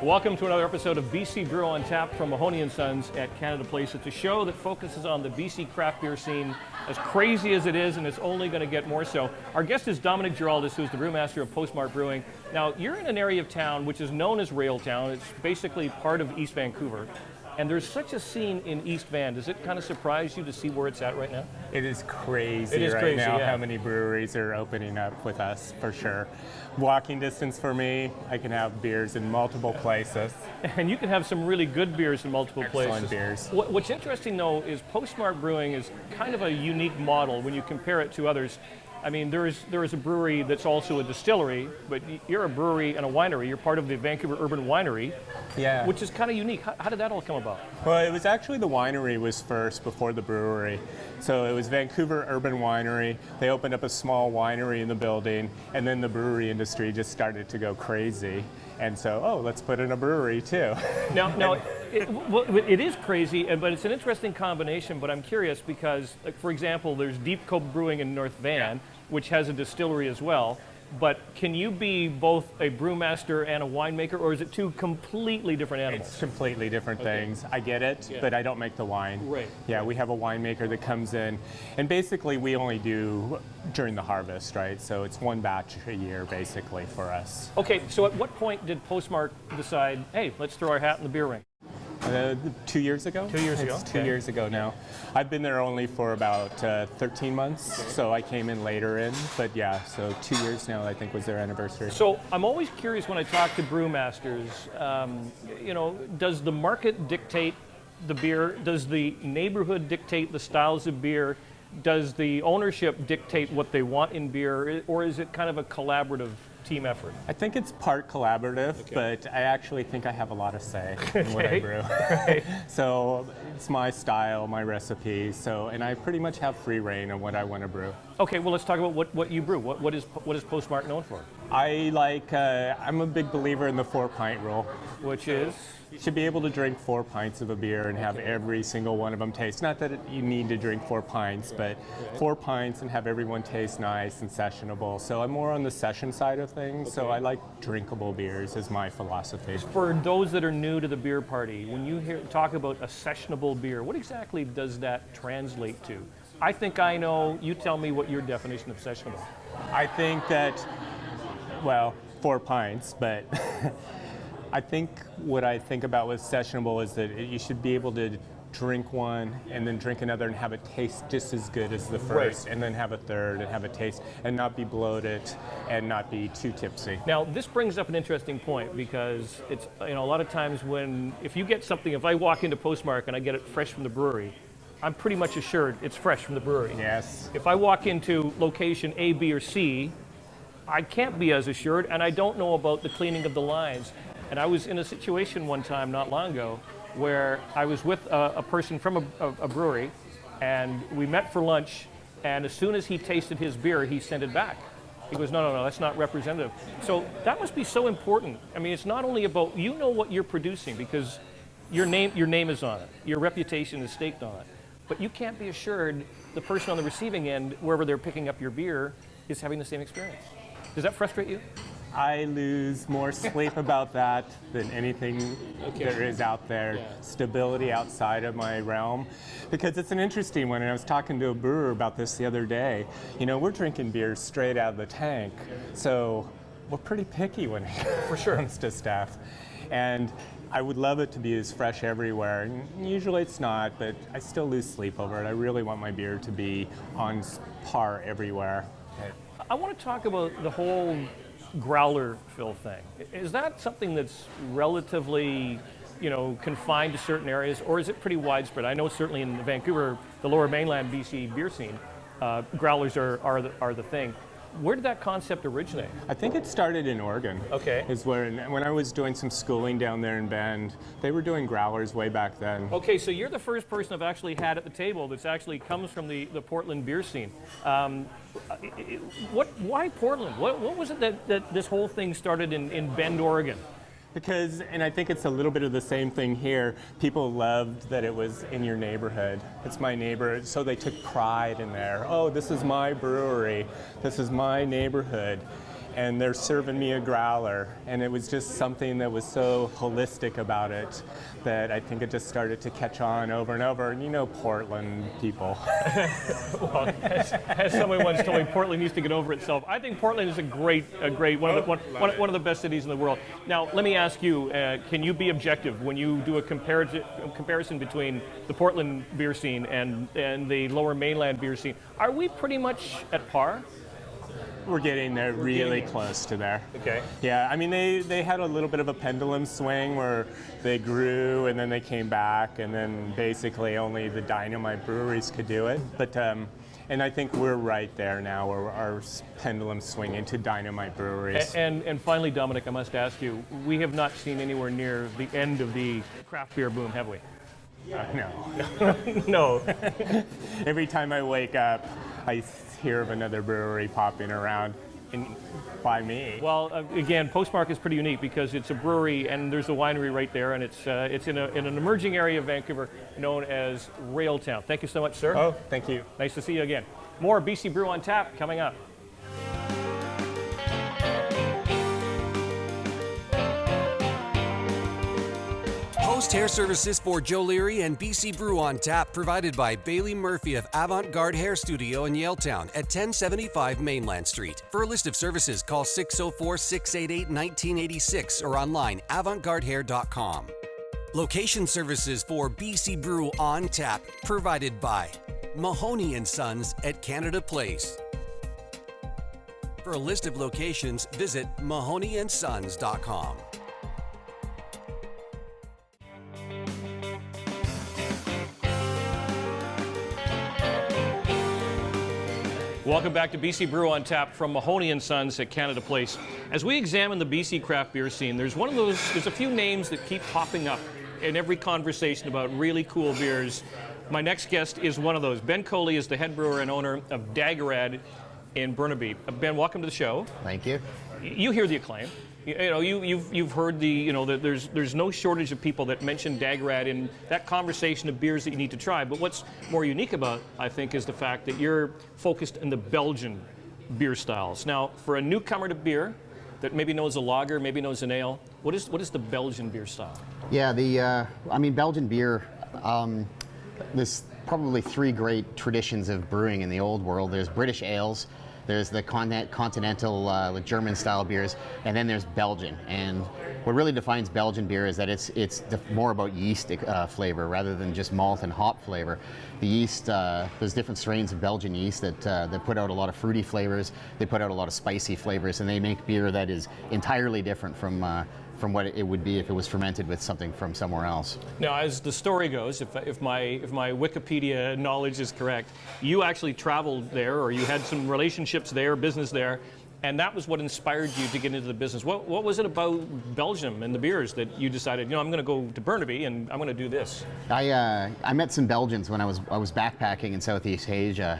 Welcome to another episode of BC Brew on Tap from Mahoney & Sons at Canada Place. It's a show that focuses on the BC craft beer scene, as crazy as it is, and it's only going to get more so. Our guest is Dominic Giraldus, who's the brewmaster of Postmark Brewing. Now, you're in an area of town which is known as Railtown. It's basically part of East Vancouver. And there's such a scene in East Van. Does it kind of surprise you to see where it's at right now? It is crazy now yeah. How many breweries are opening up with us, for sure. Walking distance for me, I can have beers in multiple places. And you can have some really good beers in multiple Excellent places. beers. What's interesting, though, is Postmark Brewing is kind of a unique model when you compare it to others. I mean, there is a brewery that's also a distillery, but you're a brewery and a winery. You're part of the Vancouver Urban Winery, which is kind of unique. How did that all come about? Well, it was actually the winery was first before the brewery. So it was Vancouver Urban Winery. They opened up a small winery in the building, and then the brewery industry just started to go crazy. And so, let's put in a brewery too. Now, it is crazy, but it's an interesting combination. But I'm curious because, like, for example, there's Deep Cove Brewing in North Van, which has a distillery as well. But can you be both a brewmaster and a winemaker, or is it two completely different animals? It's completely different things. I get it, but I don't make the wine. Right. Yeah, we have a winemaker that comes in, and basically we only do during the harvest, right? So it's one batch a year, basically, for us. Okay, so at what point did Postmark decide, hey, let's throw our hat in the beer ring? 2 years ago. 2 years ago. It's 2 years ago now. I've been there only for about 13 months, so I came in later in. But yeah, so 2 years now, I think, was their anniversary. So I'm always curious when I talk to brewmasters, does the market dictate the beer? Does the neighborhood dictate the styles of beer? Does the ownership dictate what they want in beer? Or is it kind of a collaborative team effort? I think it's part collaborative, but I actually think I have a lot of say in what I brew. So it's my style, my recipe, and I pretty much have free reign on what I want to brew. Okay, well, let's talk about what you brew. What is Postmark known for? I'm a big believer in the 4-pint rule. Which is? You should be able to drink 4 pints of a beer and have every single one of them taste. Not that you need to drink 4 pints, but 4 pints and have everyone taste nice and sessionable. So I'm more on the session side of things, so I like drinkable beers is my philosophy. For those that are new to the beer party, when you talk about a sessionable beer, what exactly does that translate to? I think I know. You tell me what your definition of sessionable. I think that, 4 pints, but I think what I think about with sessionable is that you should be able to drink one and then drink another and have it taste just as good as the first, and then have a third and have a taste and not be bloated and not be too tipsy. Now, this brings up an interesting point because it's, a lot of times if I walk into Postmark and I get it fresh from the brewery, I'm pretty much assured it's fresh from the brewery. Yes. If I walk into location A, B, or C, I can't be as assured, and I don't know about the cleaning of the lines. And I was in a situation one time not long ago where I was with a person from a brewery, and we met for lunch, and as soon as he tasted his beer, he sent it back. He goes, no, that's not representative. So that must be so important. I mean, it's not only about, what you're producing because your name is on it, your reputation is staked on it, but you can't be assured the person on the receiving end, wherever they're picking up your beer, is having the same experience. Does that frustrate you? I lose more sleep about that than anything there is out there. Yeah. Stability outside of my realm. Because it's an interesting one, and I was talking to a brewer about this the other day. We're drinking beer straight out of the tank, so we're pretty picky when it comes to stuff. And I would love it to be as fresh everywhere, and usually it's not, but I still lose sleep over it. I really want my beer to be on par everywhere. I want to talk about the whole growler fill thing. Is that something that's relatively, confined to certain areas, or is it pretty widespread? I know certainly in Vancouver, the lower mainland BC beer scene, growlers are the thing. Where did that concept originate? I think it started in Oregon. Okay. Is when I was doing some schooling down there in Bend, they were doing growlers way back then. Okay, so you're the first person I've actually had at the table that's actually comes from the Portland beer scene. Why Portland? What was it that this whole thing started in Bend, Oregon? Because, and I think it's a little bit of the same thing here, people loved that it was in your neighborhood. It's my neighbor, so they took pride in there. Oh, this is my brewery. This is my neighborhood. and they're serving me a growler. And it was just something that was so holistic about it that I think it just started to catch on over and over. And you know Portland people. Well, as someone once told me, Portland needs to get over itself. I think Portland is a great one of the best cities in the world. Now, let me ask you, can you be objective when you do a comparison between the Portland beer scene and the Lower Mainland beer scene? Are we pretty much at par? We're getting there really close to there. Okay. Yeah, I mean, they had a little bit of a pendulum swing where they grew and then they came back, and then basically only the dynamite breweries could do it. But and I think we're right there now, where our pendulum swinging to dynamite breweries. And finally, Dominic, I must ask you, we have not seen anywhere near the end of the craft beer boom, have we? No. No. Every time I wake up, I hear of another brewery popping around by me. Well, again, Postmark is pretty unique because it's a brewery and there's a winery right there, and it's in an emerging area of Vancouver known as Railtown. Thank you so much, sir. Oh, thank you. Nice to see you again. More BC Brew on Tap coming up. Post hair services for Joe Leary and BC Brew on Tap, provided by Bailey Murphy of Avant Garde Hair Studio in Yaletown at 1075 Mainland Street. For a list of services, call 604-688-1986 or online avantgardehair.com. Location services for BC Brew on Tap, provided by Mahoney and Sons at Canada Place. For a list of locations, visit mahoneyandSons.com. Welcome back to BC Brew on Tap from Mahoney & Sons at Canada Place. As we examine the BC craft beer scene, there's a few names that keep popping up in every conversation about really cool beers. My next guest is one of those. Ben Coley is the head brewer and owner of Daggerad in Burnaby. Ben, welcome to the show. Thank you. You hear the acclaim. You've heard that there's no shortage of people that mention Daggerad in that conversation of beers that you need to try. But what's more unique about, I think, is the fact that you're focused on the Belgian beer styles. Now, for a newcomer to beer that maybe knows a lager, maybe knows an ale, what is the Belgian beer style? Yeah, Belgian beer. There's probably three great traditions of brewing in the old world. There's British ales. There's the continental German-style beers, and then there's Belgian. And what really defines Belgian beer is that it's more about yeast flavor rather than just malt and hop flavor. The yeast, there's different strains of Belgian yeast that put out a lot of fruity flavors. They put out a lot of spicy flavors, and they make beer that is entirely different from what it would be if it was fermented with something from somewhere else. Now, as the story goes, if my Wikipedia knowledge is correct, you actually traveled there, or you had some relationships there, business there, and that was what inspired you to get into the business. What was it about Belgium and the beers that you decided, I'm going to go to Burnaby and I'm going to do this? I met some Belgians when I was backpacking in Southeast Asia,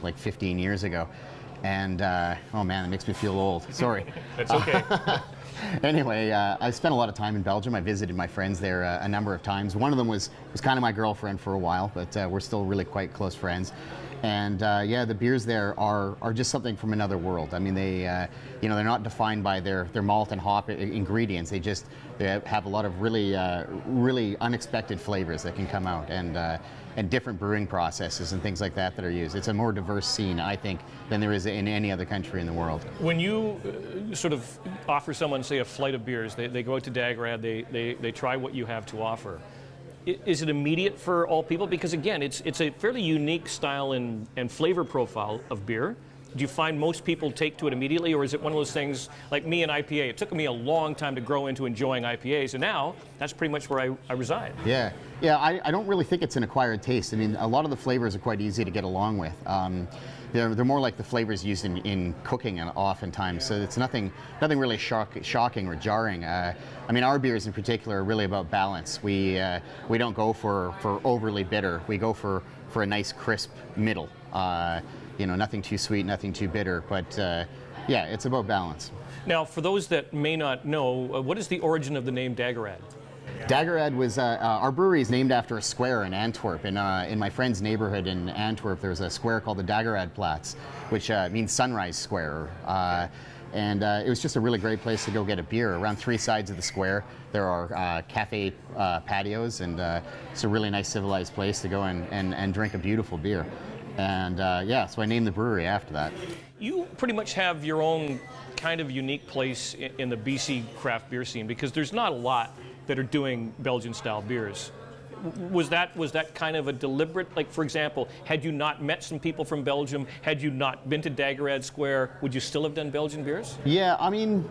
like 15 years ago. And oh man, it makes me feel old. Sorry. That's okay. Anyway, I spent a lot of time in Belgium. I visited my friends there a number of times. One of them was kind of my girlfriend for a while, but we're still really quite close friends. And the beers there are just something from another world. I mean, they're not defined by their malt and hop ingredients. They have a lot of really unexpected flavors that can come out, and different brewing processes and things like that are used. It's a more diverse scene, I think, than there is in any other country in the world. When you sort of offer someone, say, a flight of beers, they go out to Daggerad, they try what you have to offer. Is it immediate for all people? Because again, it's a fairly unique style and flavor profile of beer. Do you find most people take to it immediately, or is it one of those things like me and IPA? It took me a long time to grow into enjoying IPAs, and now that's pretty much where I reside. Yeah. I don't really think it's an acquired taste. I mean, a lot of the flavors are quite easy to get along with. They're more like the flavors used in cooking oftentimes, so it's nothing really shocking or jarring. I mean, our beers in particular are really about balance. We don't go for overly bitter. We go for a nice crisp middle. Nothing too sweet, nothing too bitter, but it's about balance. Now, for those that may not know, what is the origin of the name Daggerad? Daggerad was our brewery is named after a square in Antwerp. In my friend's neighborhood in Antwerp, there's a square called the Daggeradplatz, which means sunrise square. And it was just a really great place to go get a beer. Around 3 sides of the square, there are cafe patios, and it's a really nice civilized place to go and drink a beautiful beer. And yeah, so I named the brewery after that. You pretty much have your own kind of unique place in the BC craft beer scene, because there's not a lot that are doing Belgian-style beers. Was that kind of a deliberate, like, for example, had you not met some people from Belgium, had you not been to Daggerad Square, would you still have done Belgian beers? Yeah, I mean,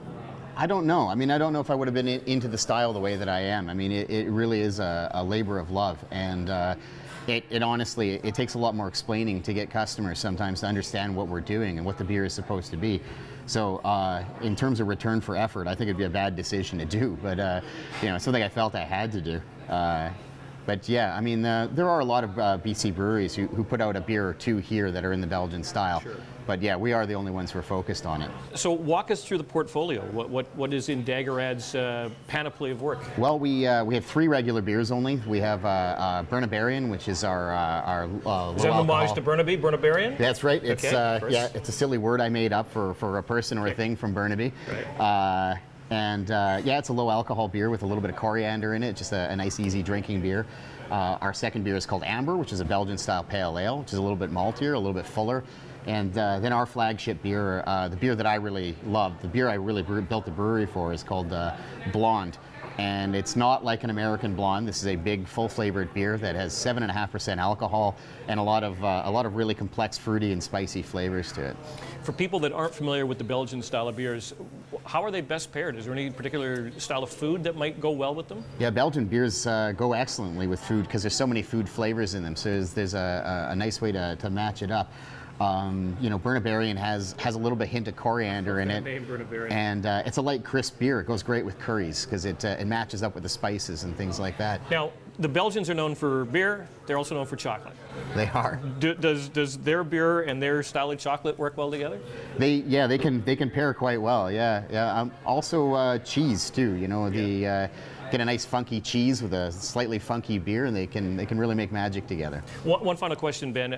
I don't know. I mean, I don't know if I would have been into the style the way that I am. I mean, it really is a labor of love, and it honestly, it takes a lot more explaining to get customers sometimes to understand what we're doing and what the beer is supposed to be. So in terms of return for effort, I think it'd be a bad decision to do, but you know, something I felt I had to do. But yeah, I mean, there are a lot of BC breweries who put out a beer or two here that are in the Belgian style. Sure. But yeah, we are the only ones who are focused on it. So walk us through the portfolio. What is in Daggerad's panoply of work? Well, we have 3 regular beers only. We have Bernabarian, which is our Is that an homage to Burnaby, Bernabarian? That's right. It's okay, yeah, it's a silly word I made up for a person or a thing from Burnaby. Right. And yeah, it's a low alcohol beer with a little bit of coriander in it, just a nice, easy drinking beer. Our second beer is called Amber, which is a Belgian style pale ale, which is a little bit maltier, a little bit fuller. And then our flagship beer, the beer that I really love, the beer I really built the brewery for, is called Blonde. And it's not like an American blonde. This is a big, full-flavored beer that has 7.5% alcohol and a lot of really complex, fruity and spicy flavors to it. For people that aren't familiar with the Belgian style of beers, how are they best paired? Is there any particular style of food that might go well with them? Yeah, Belgian beers go excellently with food because there's so many food flavors in them. So there's a nice way to match it up. You know, Bernabarian has a little bit hint of coriander in it, and it's a light, crisp beer. It goes great with curries because it matches up with the spices and things like that. Now, the Belgians are known for beer. They're also known for chocolate. They are. Does their beer and their style of chocolate work well together? They can pair quite well. Yeah. Also cheese too. You know, get a nice funky cheese with a slightly funky beer, and they can really make magic together. One final question, Ben.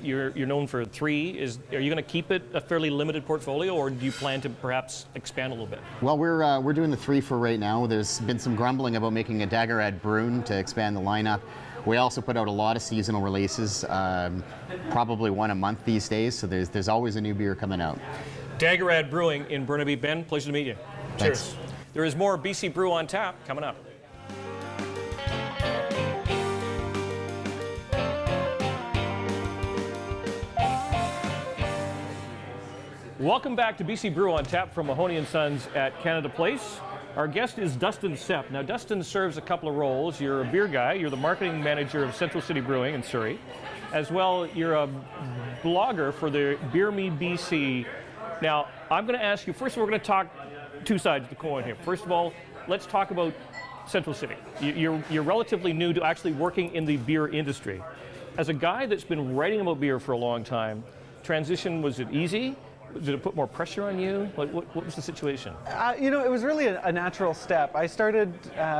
You're known for 3. Are you going to keep it a fairly limited portfolio, or do you plan to perhaps expand a little bit? Well, we're doing the 3 for right now. There's been some grumbling about making a Daggerad Brew to expand the lineup. We also put out a lot of seasonal releases, probably one a month these days. So there's always a new beer coming out. Daggerad Brewing in Burnaby. Ben, pleasure to meet you. Thanks. Cheers. There is more BC Brew on tap coming up. Welcome back to BC Brew on tap from Mahoney & Sons at Canada Place. Our guest is Dustin Sepp. Now, Dustin serves a couple of roles. You're a beer guy. You're the marketing manager of Central City Brewing in Surrey. As well, you're a blogger for the Beer Me BC. Now, I'm going to ask you, first of all, we're going to talk 2 sides of the coin here. First of all, let's talk about Central City. You're relatively new to actually working in the beer industry. As a guy that's been writing about beer for a long time, transition, was it easy? Did it put more pressure on you? What was the situation? You know, it was really a natural step. I started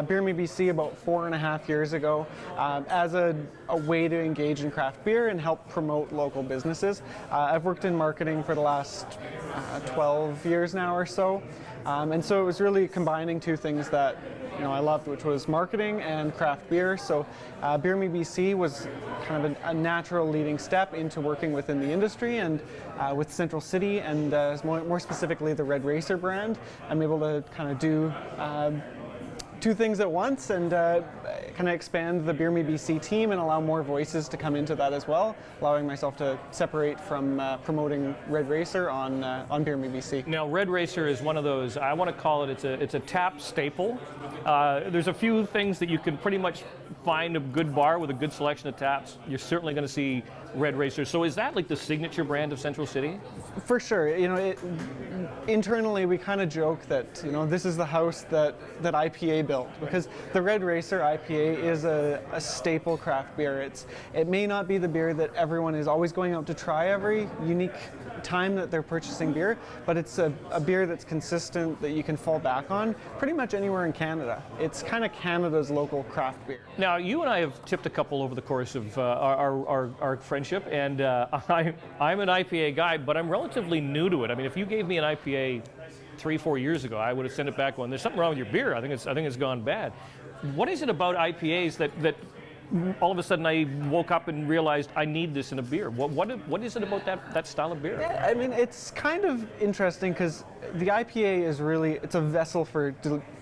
Beer Me BC about 4.5 years ago as a way to engage in craft beer and help promote local businesses. I've worked in marketing for the last 12 years now or so. And so it was really combining 2 things that I loved, which was marketing and craft beer. So Beer Me BC was kind of a natural leading step into working within the industry and with Central City and more specifically the Red Racer brand. I'm able to kind of do 2 things at once and kind of expand the Beer Me BC team and allow more voices to come into that as well, allowing myself to separate from promoting Red Racer on Beer Me BC. Now, Red Racer is one of those, I want to call it, it's a tap staple. There's a few things that you can pretty much find a good bar with a good selection of taps. You're certainly going to see Red Racer. So is that like the signature brand of Central City? For sure. Internally we kind of joke that this is the house that IPA built, because the Red Racer IPA IPA is a staple craft beer. It may not be the beer that everyone is always going out to try every unique time that they're purchasing beer, but it's a beer that's consistent, that you can fall back on pretty much anywhere in Canada. It's kind of Canada's local craft beer. Now, you and I have tipped a couple over the course of our friendship, and I'm an IPA guy, but I'm relatively new to it. I mean, if you gave me an IPA 3-4 years ago, I would have sent it back going, there's something wrong with your beer. I think it's gone bad. What is it about IPAs that all of a sudden I woke up and realized I need this in a beer? What is it about that style of beer? Yeah, I mean, it's kind of interesting because the IPA is really, it's a vessel for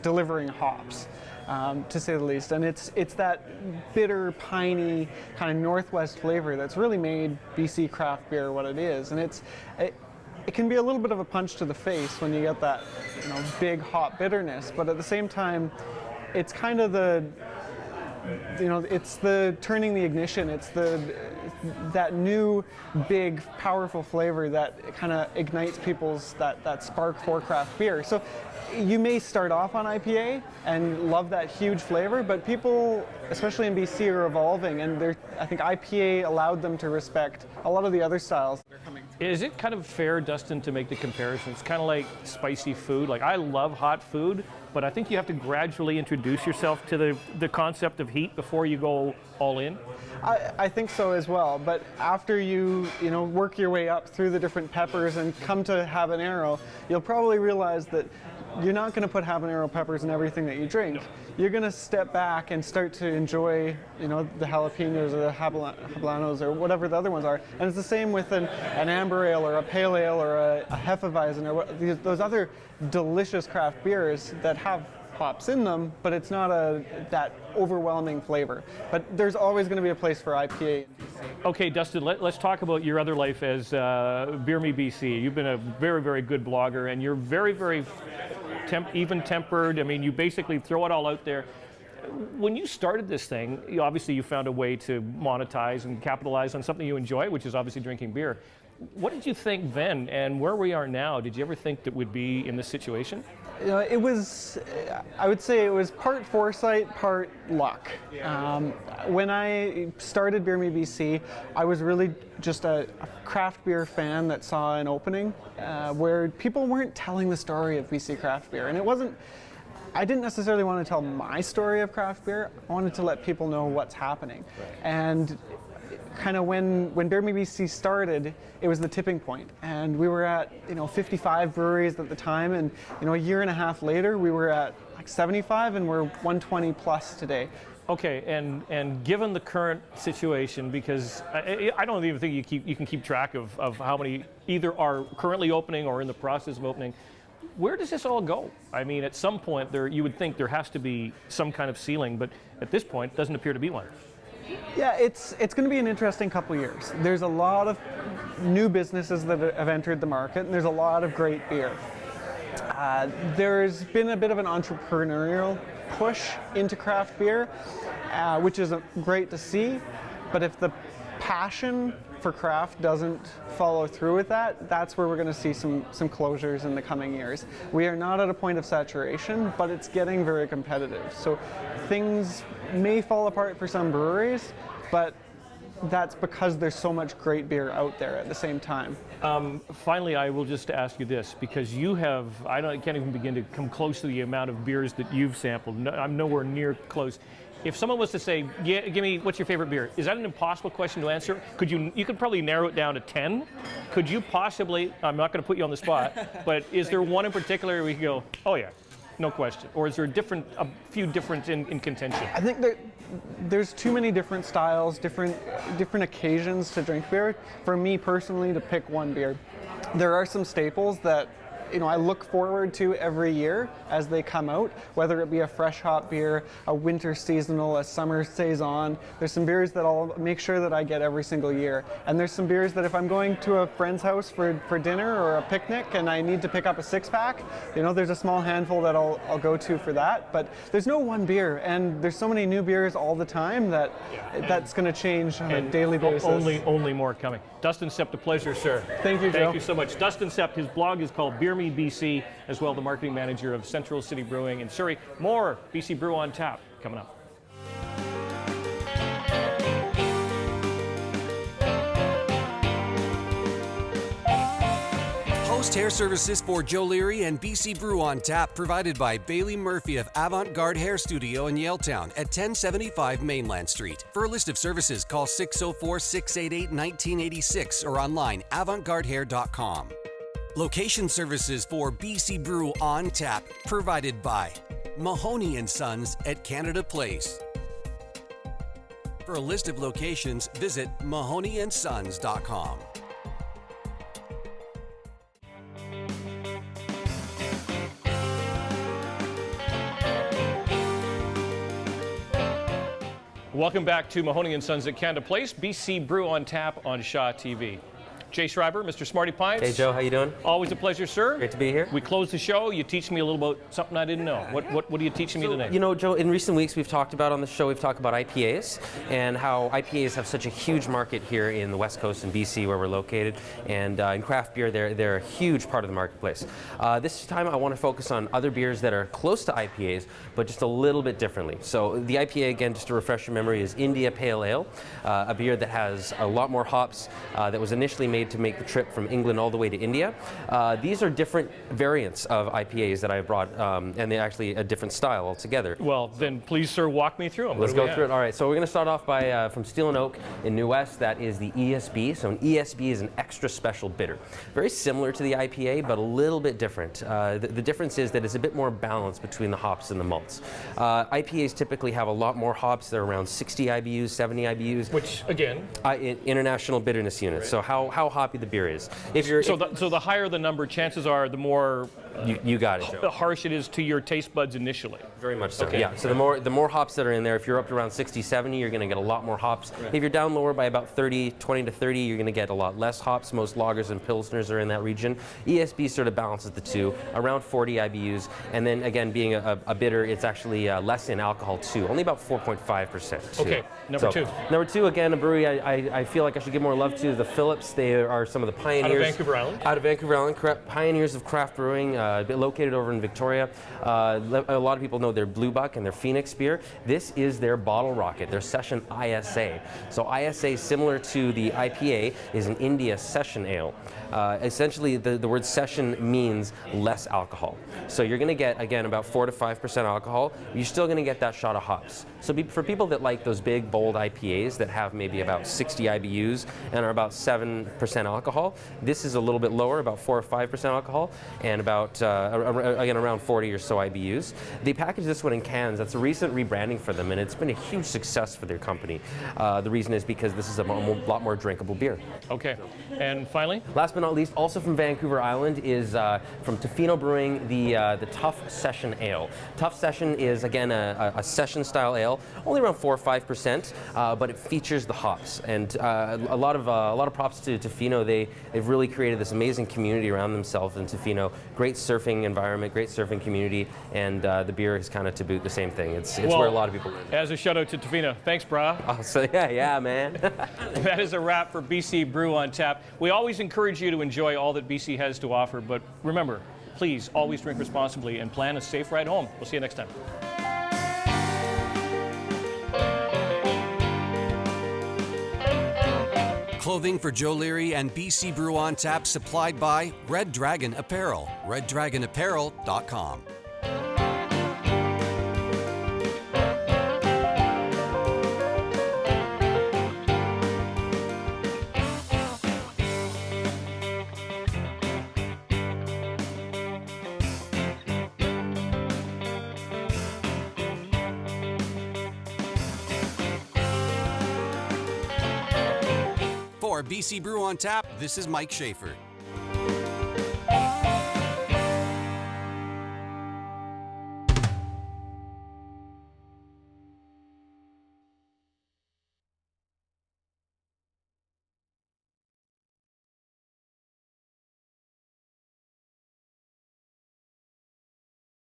delivering hops, to say the least. And it's that bitter, piney, kind of Northwest flavor that's really made BC craft beer what it is. And it can be a little bit of a punch to the face when you get that, big hop bitterness, but at the same time, it's kind of it's the turning the ignition. It's that new, big, powerful flavor that kind of ignites people's that spark for craft beer. So you may start off on IPA and love that huge flavor, but people, especially in BC, are evolving, and I think IPA allowed them to respect a lot of the other styles that are coming through. Is it kind of fair, Dustin, to make the comparison? It's kind of like spicy food. Like, I love hot food, but I think you have to gradually introduce yourself to the concept of heat before you go all in. I think so as well, but after you work your way up through the different peppers and come to habanero, you'll probably realize that you're not going to put habanero peppers in everything that you drink. You're going to step back and start to enjoy, the jalapenos or the hablanos or whatever the other ones are. And it's the same with an amber ale or a pale ale or a hefeweizen or those other delicious craft beers that have hops in them, but it's not that overwhelming flavor. But there's always going to be a place for IPA. Okay, Dustin, let's talk about your other life as Beer Me BC. You've been a very, very good blogger, and you're very, very even-tempered. I mean, you basically throw it all out there. When you started this thing, obviously you found a way to monetize and capitalize on something you enjoy, which is obviously drinking beer. What did you think then, and where we are now? Did you ever think that we'd be in this situation? It was, I would say it was part foresight, part luck. When I started Beer Me BC, I was really just a craft beer fan that saw an opening where people weren't telling the story of BC craft beer. And I didn't necessarily want to tell my story of craft beer. I wanted to let people know what's happening. Right. And kind of when Beer Me BC started, it was the tipping point, and we were at 55 breweries at the time, and a year and a half later we were at like 75, and we're 120 plus today. Okay, and given the current situation, because I don't even think you can keep track of how many either are currently opening or in the process of opening. Where does this all go? I mean, at some point you would think there has to be some kind of ceiling, but at this point, it doesn't appear to be one. Yeah, it's going to be an interesting couple years. There's a lot of new businesses that have entered the market, and there's a lot of great beer. There's been a bit of an entrepreneurial push into craft beer, which is great to see, but if the passion for craft doesn't follow through with that, that's where we're going to see some closures in the coming years. We are not at a point of saturation, but it's getting very competitive. So things may fall apart for some breweries, but that's because there's so much great beer out there at the same time. Finally, I will just ask you this, because you have, I can't even begin to come close to the amount of beers that you've sampled. No, I'm nowhere near close. If someone was to say, yeah, give me, what's your favorite beer? Is that an impossible question to answer? You could probably narrow it down to 10. Could you possibly, I'm not going to put you on the spot, but is there one in particular where we can go, oh yeah, no question? Or is there a few different in contention? I think there's too many different styles, different occasions to drink beer. For me personally, to pick one beer. There are some staples that I look forward to every year as they come out, whether it be a fresh hop beer, a winter seasonal, a summer saison. There's some beers that I'll make sure that I get every single year. And there's some beers that if I'm going to a friend's house for dinner or a picnic and I need to pick up a 6-pack, there's a small handful that I'll go to for that. But there's no one beer, and there's so many new beers all the time that that's going to change on a daily basis. Only more coming. Dustin Sept, a pleasure, sir. Thank you, Joe. Thank you so much. Dustin Sept, his blog is called Beer Me BC, as well the marketing manager of Central City Brewing in Surrey. More BC Brew on Tap coming up. Licensed hair services for Joe Leary and BC Brew on Tap provided by Bailey Murphy of Avant Garde Hair Studio in Yaletown at 1075 Mainland Street. For a list of services, call 604-688-1986 or online avantgardehair.com. Location services for BC Brew on Tap provided by Mahoney and Sons at Canada Place. For a list of locations, visit mahoneyandSons.com. Welcome back to Mahoney and Sons at Canada Place, BC Brew on Tap on Shaw TV. Jay Schreiber, Mr. Smarty Pines. Hey Joe, how you doing? Always a pleasure, sir. Great to be here. We close the show. You teach me a little about something I didn't know. What are you teaching me today? You know, Joe, in recent weeks we've talked about on the show, we've talked about IPAs and how IPAs have such a huge market here in the West Coast in BC where we're located. And in craft beer, they're a huge part of the marketplace. This time I want to focus on other beers that are close to IPAs, but just a little bit differently. So the IPA, again, just to refresh your memory, is India Pale Ale, a beer that has a lot more hops, that was initially made to make the trip from England all the way to India. These are different variants of IPAs that I brought, and they're actually a different style altogether. Well, then please, sir, walk me through them. Let's go through it. All right, so we're going to start off by from Steel and Oak in New West. That is the ESB. So an ESB is an extra special bitter. Very similar to the IPA, but a little bit different. The difference is that it's a bit more balanced between the hops and the malts. IPAs typically have a lot more hops. They're around 60 IBUs, 70 IBUs. Which, again? International bitterness units. Right. So how hoppy the beer is. If you're so the higher the number, chances are the more you got it, Joe. Harsh it is to your taste buds initially. Very much so. Okay. Yeah. So the more hops that are in there, if you're up to around 60, 70, you're going to get a lot more hops. Right. If you're down lower by about 20 to 30, you're going to get a lot less hops. Most lagers and pilsners are in that region. ESB sort of balances the two, around 40 IBUs, and then again, being a bitter, it's actually less in alcohol too, only about 4.5%. Okay. Number two. Number two, again, a brewery I feel like I should give more love to, the Phillips. They are some of the pioneers. Out of Vancouver Island? Out of Vancouver Island, correct. Pioneers of craft brewing, located over in Victoria. A lot of people know their Blue Buck and their Phoenix beer. This is their Bottle Rocket, their Session ISA. So ISA, similar to the IPA, is an India Session Ale. Essentially, the word session means less alcohol. So you're going to get, again, about 4 to 5% alcohol. You're still going to get that shot of hops. So for people that like those big, bold IPAs that have maybe about 60 IBUs and are about 7% alcohol, this is a little bit lower, about 4 or 5% alcohol, and about, again, around 40 or so IBUs. They package this one in cans. That's a recent rebranding for them, and it's been a huge success for their company. The reason is because this is a lot more drinkable beer. Okay. And finally? Last but not least, also from Vancouver Island, is from Tofino Brewing, the Tough Session Ale. Tough Session is, again, a session-style ale, only around 4 or 5%, but it features the hops. And a lot of props to Tofino. They've really created this amazing community around themselves in Tofino. Great surfing environment, great surfing community, and the beer is kind of to boot the same thing. It's where a lot of people live. As a shout out to Tofino, thanks, brah. Oh, so yeah, man. That is a wrap for BC Brew on Tap. We always encourage you to enjoy all that BC has to offer, but remember, please always drink responsibly and plan a safe ride home. We'll see you next time. Clothing for Joe Leary and BC Brew on Tap supplied by Red Dragon Apparel. RedDragonApparel.com. For BC Brew on Tap, this is Mike Schaefer.